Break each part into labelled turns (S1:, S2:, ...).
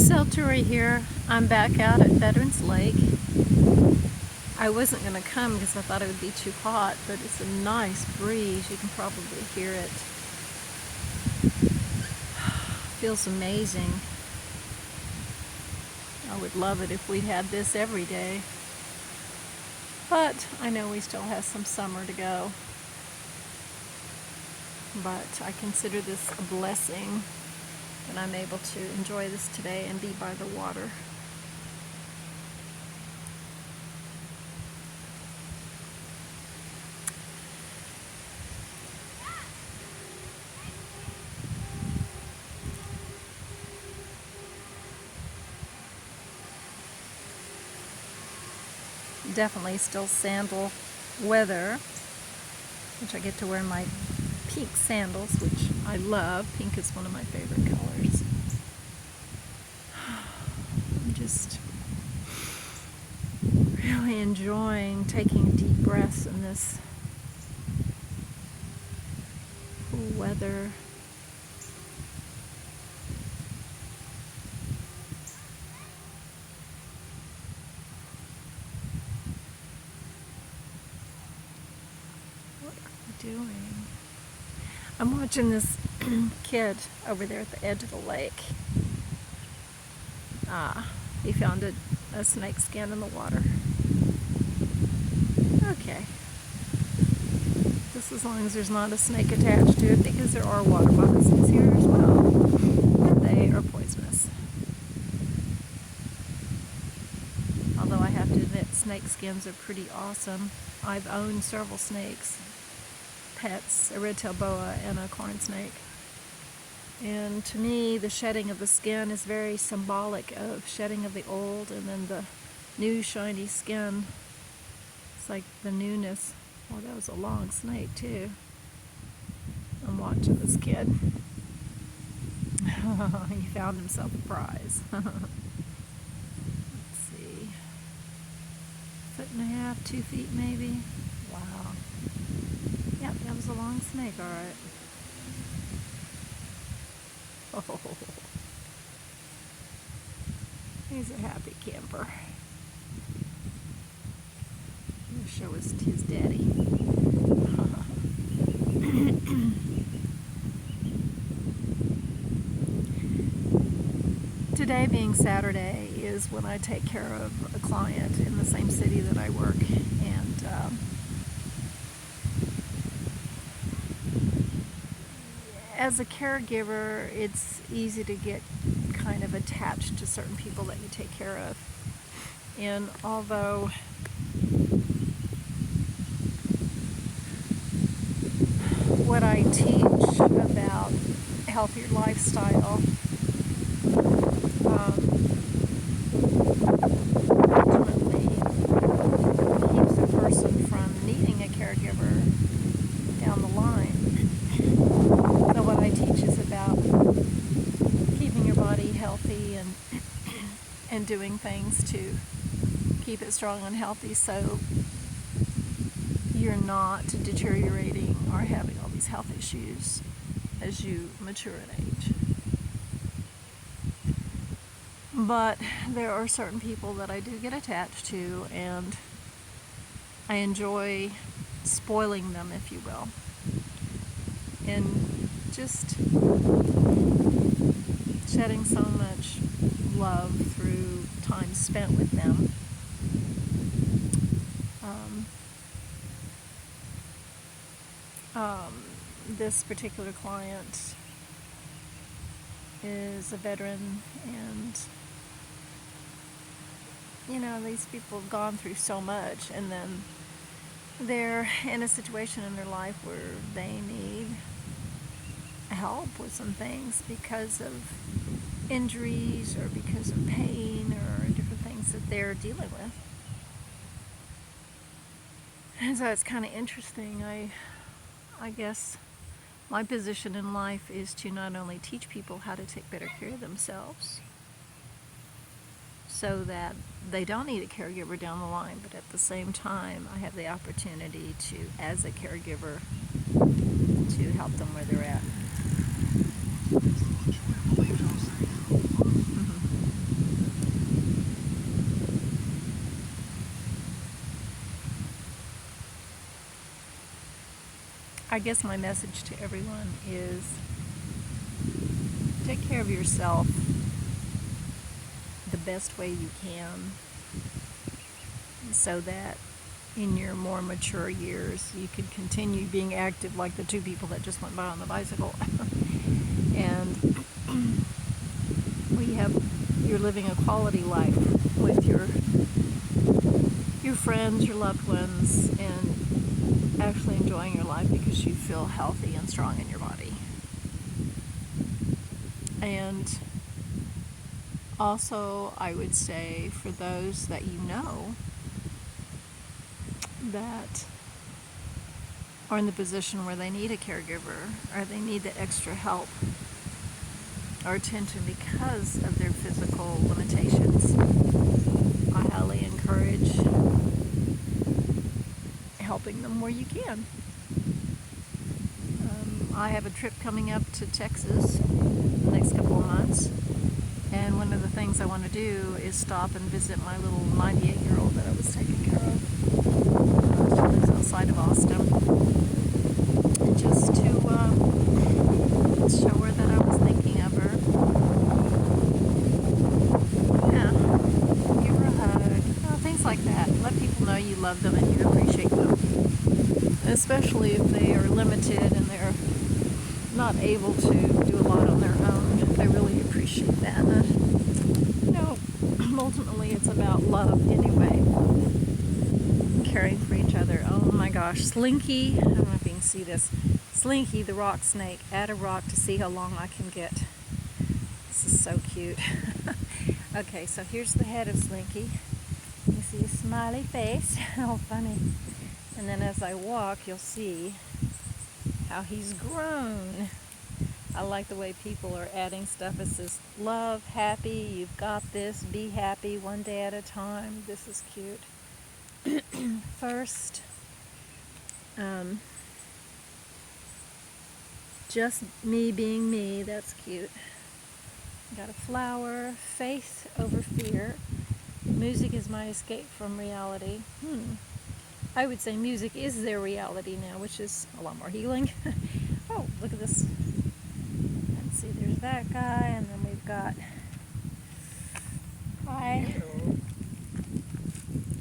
S1: Tori here. I'm back out at Veterans Lake. I wasn't going to come because I thought it would be too hot, but it's a nice breeze. You can probably hear it. Feels amazing. I would love it if we had this every day. But I know we still have some summer to go. But I consider this a blessing that I'm able to enjoy this today and be by the water. Definitely still sandal weather, which I get to wear my pink sandals, which I love. Pink is one of my favorite colors. I'm just really enjoying taking deep breaths in this cool weather. What are we doing? I'm watching this kid over there at the edge of the lake. He found a snake skin in the water. Okay. Just as long as there's not a snake attached to it, because there are water moccasins here as well. And they are poisonous. Although I have to admit, snake skins are pretty awesome. I've owned several snakes. Pets, a red-tailed boa and a corn snake. And to me, the shedding of the skin is very symbolic of shedding of the old and then the new shiny skin. It's like the newness. Well, that was a long snake too. I'm watching this kid. He found himself a prize. Let's see. 1.5 feet, 2 feet maybe. Wow. Yep, that was a long snake, all right. Oh, he's a happy camper. I'll show us his daddy. Today being Saturday is when I take care of a client in the same city that I work, and as a caregiver, it's easy to get kind of attached to certain people that you take care of. And although what I teach about healthier lifestyle ultimately keeps a person from needing a caregiver down the line. So what I teach is about keeping your body healthy and doing things to keep it strong and healthy so you're not deteriorating or having all these health issues as you mature in age. But there are certain people that I do get attached to, and I enjoy spoiling them, if you will, and just shedding so much love through time spent with them. This particular client is a veteran, and you know, these people have gone through so much, and then they're in a situation in their life where they need help with some things because of injuries or because of pain or different things that they're dealing with. And so it's kind of interesting. I guess my position in life is to not only teach people how to take better care of themselves so that they don't need a caregiver down the line, but at the same time I have the opportunity to, as a caregiver, to help them where they're at. I guess my message to everyone is take care of yourself the best way you can so that in your more mature years you can continue being active like the two people that just went by on the bicycle. And you're living a quality life with your friends, your loved ones, and actually enjoying your life because you feel healthy and strong in your body. And also, I would say for those that you know that are in the position where they need a caregiver or they need the extra help or attention because of their physical limitations, I highly encourage helping them where you can. I have a trip coming up to Texas the next couple of months, and one of the things I want to do is stop and visit my little 98-year-old that I was taking care of. She lives outside of Austin, and just to show her that I was thinking of her. Yeah, give her a hug, things like that. Let people know you love them and you appreciate them, especially if they are limited and they're not able to do a lot on their own. I really appreciate that. Ultimately it's about love anyway. Caring for each other. Oh my gosh, Slinky, I don't know if you can see this. Slinky the rock snake. Add a rock to see how long I can get. This is so cute. Okay, so here's the head of Slinky. You see a smiley face. How funny. And then as I walk, you'll see how he's grown. I like the way people are adding stuff. It says, love, happy, you've got this, be happy, one day at a time. This is cute. First, just me being me, that's cute. Got a flower, faith over fear. Music is my escape from reality. I would say music is their reality now, which is a lot more healing. Oh, look at this. Let's see, there's that guy, and then we've got... Hi.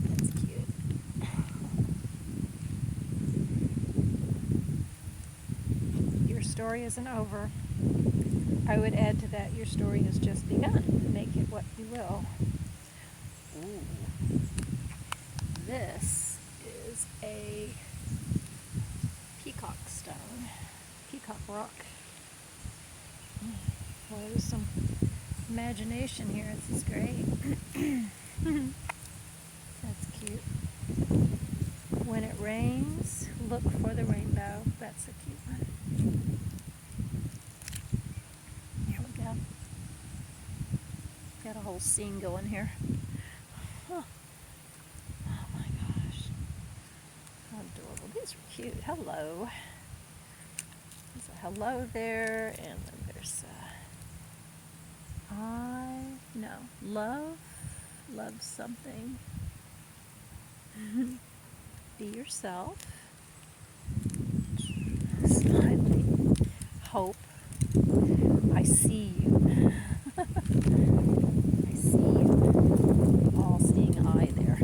S1: That's cute. Your story isn't over. I would add to that, your story has just begun. Make it what you will. Ooh. This is a peacock stone, peacock rock. Boy, there's some imagination here. This is great. That's cute. When it rains, look for the rainbow. That's a cute one. Here we go. Got a whole scene going here. Huh. Oh my gosh. How adorable. These are cute. Hello. There's a hello there, and then there's love something. Be yourself. Smiley. Hope. I see you. I see you. All-seeing eye there.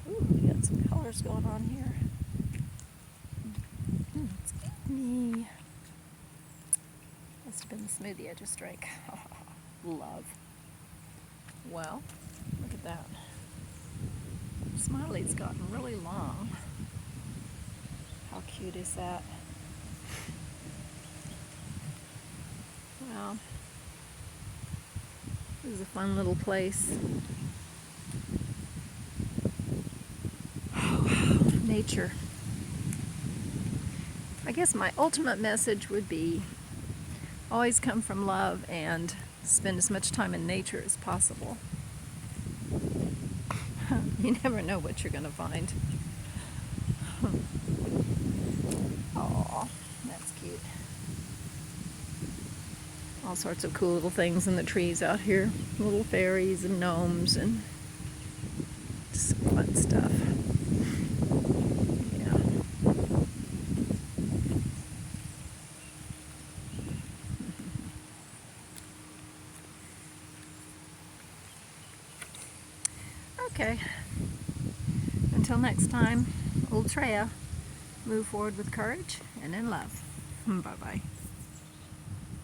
S1: Ooh, we got some colors going on here. It's me. Must have been the smoothie I just drank. Love. Well, look at that. Smiley's gotten really long. How cute is that? Well, this is a fun little place. Oh, wow. Nature. I guess my ultimate message would be always come from love and spend as much time in nature as possible. You never know what you're going to find. Aw, that's cute. All sorts of cool little things in the trees out here. Little fairies and gnomes and just fun stuff. Yeah. Okay. Until next time, Old Treya, move forward with courage and in love. Bye-bye.